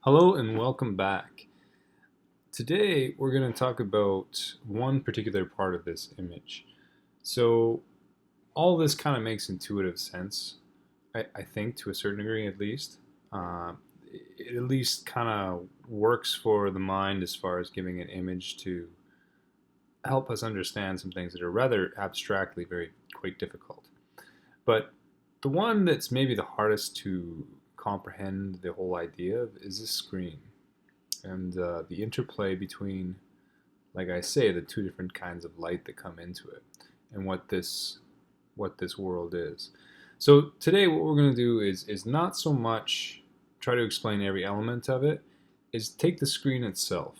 Hello and welcome back. Today we're going to talk about one particular part of this image. So all this kind of makes intuitive sense, I think, to a certain degree at least. Uh, it at least kind of works for the mind as far as giving an image to help us understand some things that are rather abstractly very quite difficult. But the one that's maybe the hardest to comprehend the whole idea of is this screen and the interplay between, like I say, the two different kinds of light that come into it, and what this world is. So today, what we're going to do is not so much try to explain every element of it, is take the screen itself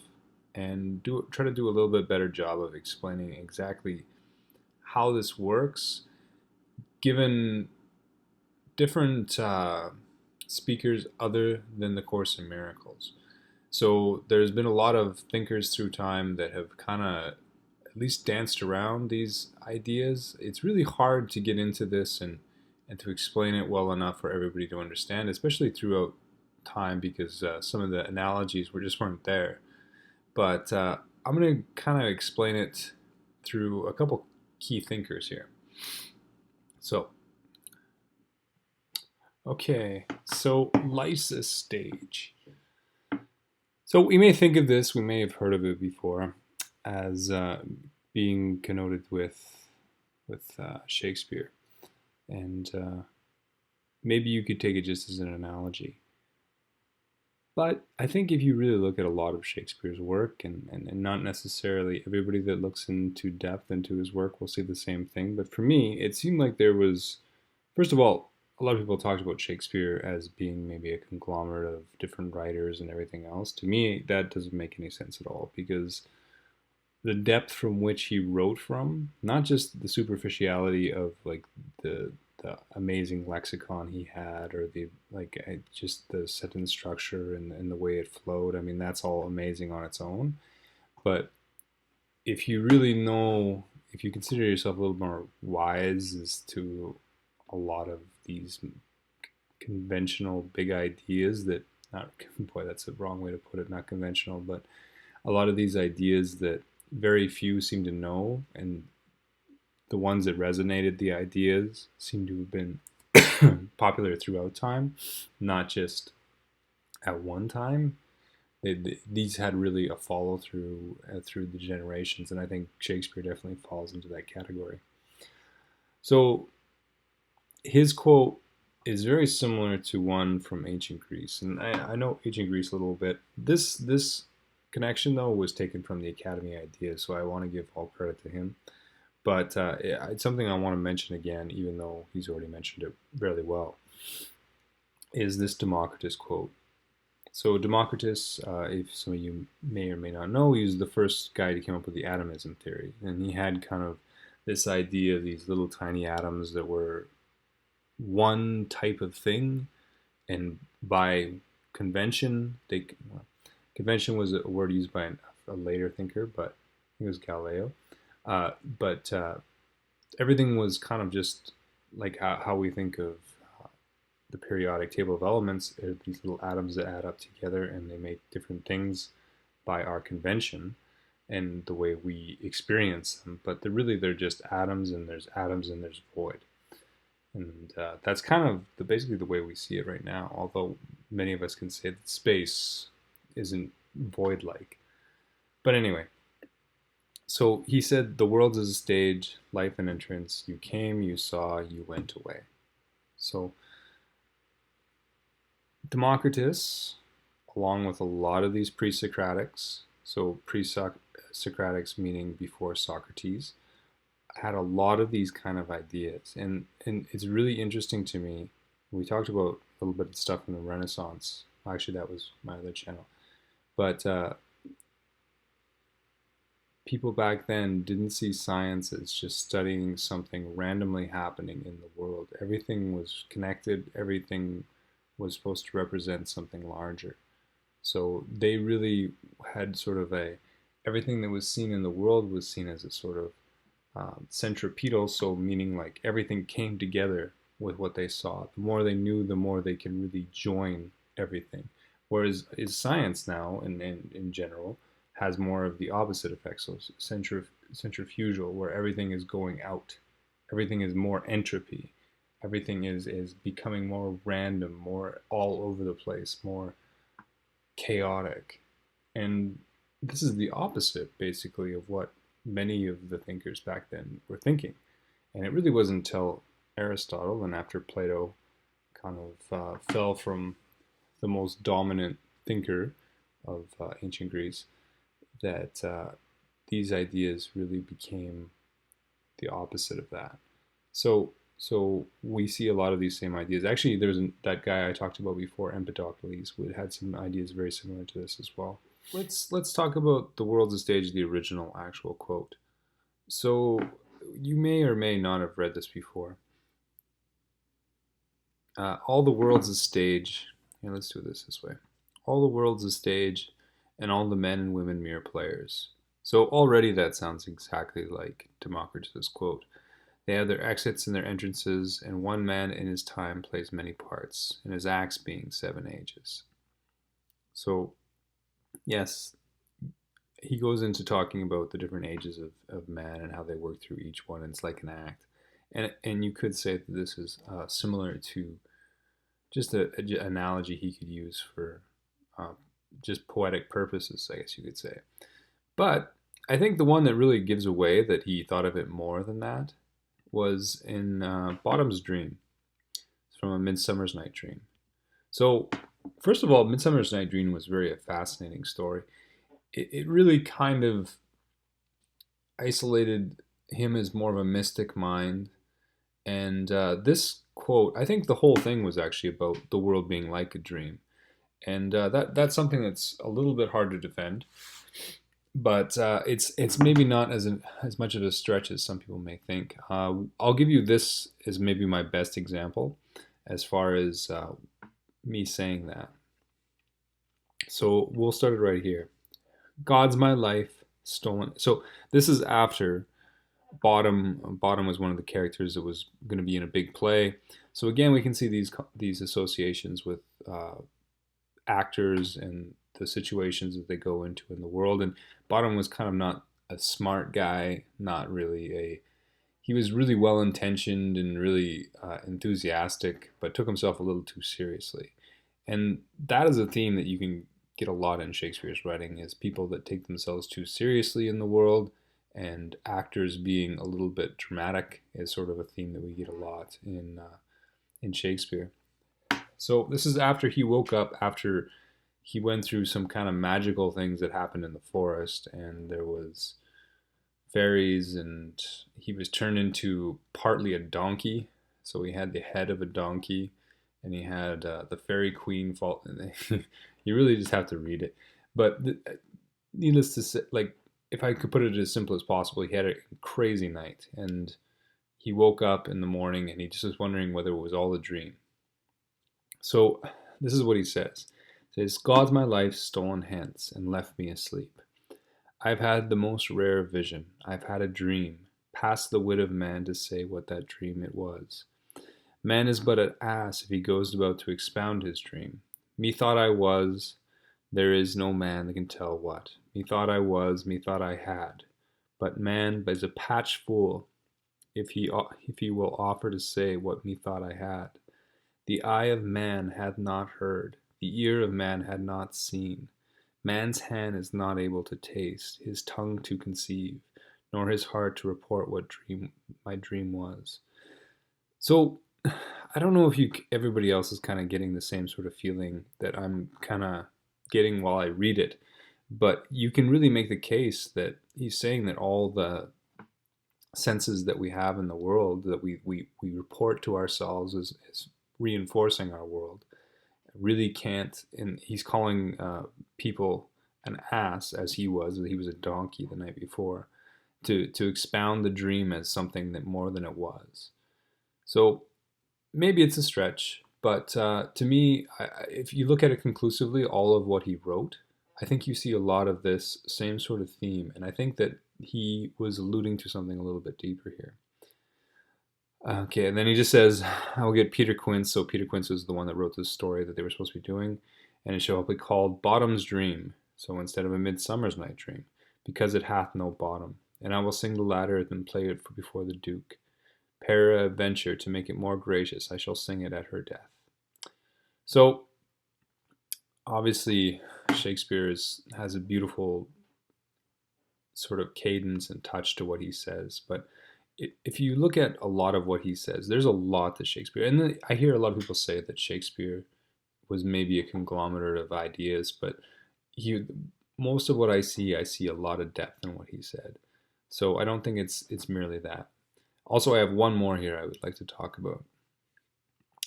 and try to do a little bit better job of explaining exactly how this works, given different speakers other than the Course in Miracles. So there's been a lot of thinkers through time that have kind of at least danced around these ideas. It's really hard to get into this and to explain it well enough for everybody to understand, especially throughout time, because some of the analogies weren't there. But I'm going to kind of explain it through a couple key thinkers here. So, okay, so life's a stage. So we may think of this, we may have heard of it before, as being connoted with Shakespeare, and maybe you could take it just as an analogy. But I think if you really look at a lot of Shakespeare's work, and not necessarily everybody that looks into depth into his work will see the same thing, but for me, it seemed like there was, first of all, a lot of people talked about Shakespeare as being maybe a conglomerate of different writers and everything else. To me, that doesn't make any sense at all, because the depth from which he wrote from, not just the superficiality of like the amazing lexicon he had, or the just the sentence structure and the way it flowed. I mean, that's all amazing on its own. But if you really know, if you consider yourself a little more wise as to a lot of these conventional big ideas that, not, boy, that's the wrong way to put it, not conventional, but a lot of these ideas that very few seem to know, and the ones that resonated, the ideas seem to have been popular throughout time, not just at one time. These had really a follow through the generations, and I think Shakespeare definitely falls into that category. So his quote is very similar to one from ancient Greece, and I know ancient Greece a little bit. This connection though was taken from the Academy Ideas, so I want to give all credit to him. But it's something I want to mention again, even though he's already mentioned it fairly well. Is this Democritus quote? So Democritus, if some of you may or may not know, he was the first guy to come up with the atomism theory, and he had kind of this idea of these little tiny atoms that were one type of thing, and by convention, convention was a word used by a later thinker, but I think it was Galileo. But everything was kind of just like how we think of the periodic table of elements. Are these little atoms that add up together and they make different things by our convention and the way we experience them. But they're just atoms, and there's void. And that's kind of basically the way we see it right now, although many of us can say that space isn't void-like. But anyway, so he said, the world is a stage, life an entrance. You came, you saw, you went away. So Democritus, along with a lot of these pre-Socratics, so pre-Socratics meaning before Socrates, had a lot of these kind of ideas. And it's really interesting to me. We talked about a little bit of stuff in the Renaissance. Actually, that was my other channel. But people back then didn't see science as just studying something randomly happening in the world. Everything was connected, everything was supposed to represent something larger. So they really had sort of everything that was seen in the world was seen as a sort of centripetal, so meaning like everything came together with what they saw. The more they knew, the more they could really join everything. Whereas is science now, in general, has more of the opposite effect. So centrifugal, where everything is going out, everything is more entropy, everything is becoming more random, more all over the place, more chaotic. And this is the opposite, basically, of what many of the thinkers back then were thinking. And it really wasn't until Aristotle and after Plato kind of fell from the most dominant thinker of ancient Greece that these ideas really became the opposite of that. So we see a lot of these same ideas. Actually, that guy I talked about before, Empedocles, would had some ideas very similar to this as well. Let's talk about the world's a stage, the original actual quote. So you may or may not have read this before. All the world's a stage. Here, let's do this way. All the world's a stage, and all the men and women mere players. So already that sounds exactly like Democritus' quote. They have their exits and their entrances, and one man in his time plays many parts, and his acts being 7 ages. So, yes, he goes into talking about the different ages of man and how they work through each one, and it's like an act. And you could say that this is similar to just an analogy he could use for uh, just poetic purposes, I guess you could say. But I think the one that really gives away that he thought of it more than that was in Bottom's Dream. It's from A Midsummer's Night Dream. So, first of all, Midsummer's Night Dream was very a fascinating story. It really kind of isolated him as more of a mystic mind. And this quote, I think the whole thing was actually about the world being like a dream. And that's something that's a little bit hard to defend. But it's maybe not as much of a stretch as some people may think. I'll give you this as maybe my best example as far as me saying that. So we'll start it right here. God's my life stolen. So this is after Bottom. Bottom was one of the characters that was going to be in a big play. So again, we can see these associations with actors and the situations that they go into in the world. And Bottom was kind of not a smart guy, not really a. He was really well intentioned and really enthusiastic, but took himself a little too seriously. And that is a theme that you can get a lot in Shakespeare's writing: is people that take themselves too seriously in the world, and actors being a little bit dramatic is sort of a theme that we get a lot in Shakespeare. So this is after he woke up, after he went through some kind of magical things that happened in the forest, and there was fairies, and he was turned into partly a donkey. So he had the head of a donkey, and he had the fairy queen fall. You really just have to read it. But needless to say, like, if I could put it as simple as possible, he had a crazy night, and he woke up in the morning, and he just was wondering whether it was all a dream. So this is what he says. He says, God's my life stolen hence and left me asleep. I've had the most rare vision. I've had a dream, past the wit of man to say what that dream it was. Man is but an ass if he goes about to expound his dream. Methought I was, there is no man that can tell what. Methought I was, methought I had. But man is a patch fool if he will offer to say what methought I had. The eye of man hath not heard, the ear of man had not seen. Man's hand is not able to taste, his tongue to conceive, nor his heart to report what my dream was. So I don't know if everybody else is kind of getting the same sort of feeling that I'm kind of getting while I read it, but you can really make the case that he's saying that all the senses that we have in the world that we report to ourselves as reinforcing our world really can't. And he's calling people an ass, as he was a donkey the night before, to expound the dream as something that more than it was. So maybe it's a stretch, but to me, if you look at it conclusively, all of what he wrote, I think you see a lot of this same sort of theme, and I think that he was alluding to something a little bit deeper here. Okay, and then he just says, I will get Peter Quince. So Peter Quince was the one that wrote this story that they were supposed to be doing. and it shall be called Bottom's Dream, so instead of A Midsummer's Night Dream, because it hath no bottom. And I will sing the latter and play it before the Duke. Peradventure, to make it more gracious, I shall sing it at her death. So, obviously, Shakespeare has a beautiful sort of cadence and touch to what he says, but if you look at a lot of what he says, there's a lot to Shakespeare. And I hear a lot of people say that Shakespeare was maybe a conglomerate of ideas, but most of what I see a lot of depth in what he said. So I don't think it's merely that. Also, I have one more here I would like to talk about,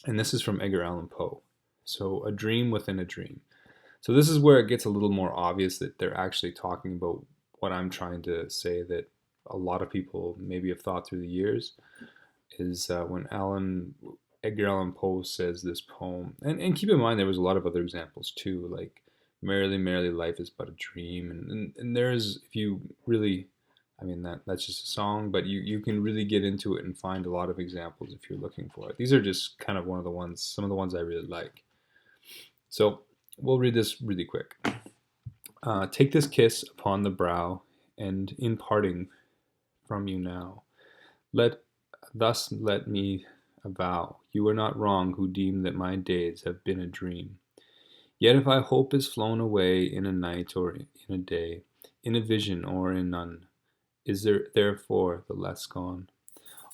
and this is from Edgar Allan Poe. So, A Dream Within a Dream. So this is where it gets a little more obvious that they're actually talking about what I'm trying to say, that a lot of people maybe have thought through the years, is when Edgar Allan Poe says this poem, and keep in mind there was a lot of other examples too, like "Merrily, merrily, life is but a dream," and there's, if you really, I mean that's just a song, but you can really get into it and find a lot of examples if you're looking for it. These are just kind of some of the ones I really like. So we'll read this really quick. Take this kiss upon the brow, and in parting from you now, let let me avow, you are not wrong who deem that my days have been a dream. Yet if I hope is flown away in a night or in a day, in a vision or in none, is there therefore the less gone?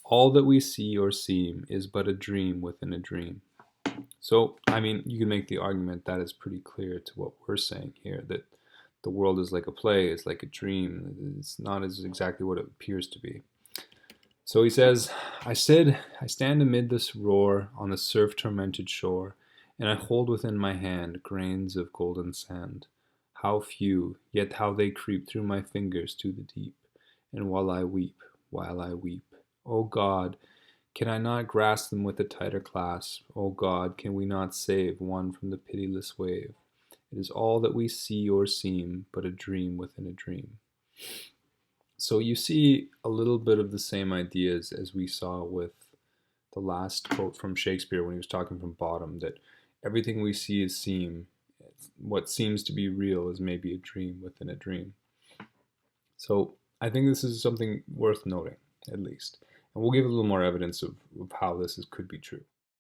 All that we see or seem is but a dream within a dream. So, I mean, you can make the argument that is pretty clear to what we're saying here, that the world is like a play, it's like a dream. It's not as exactly what it appears to be. So he says, I stand amid this roar on the surf-tormented shore, and I hold within my hand grains of golden sand. How few, yet how they creep through my fingers to the deep. And while I weep, O God, can I not grasp them with a tighter clasp? O God, can we not save one from the pitiless wave? It is all that we see or seem, but a dream within a dream. So you see a little bit of the same ideas as we saw with the last quote from Shakespeare when he was talking from bottom, that everything we see is seem. What seems to be real is maybe a dream within a dream. So I think this is something worth noting, at least. And we'll give a little more evidence of how could be true.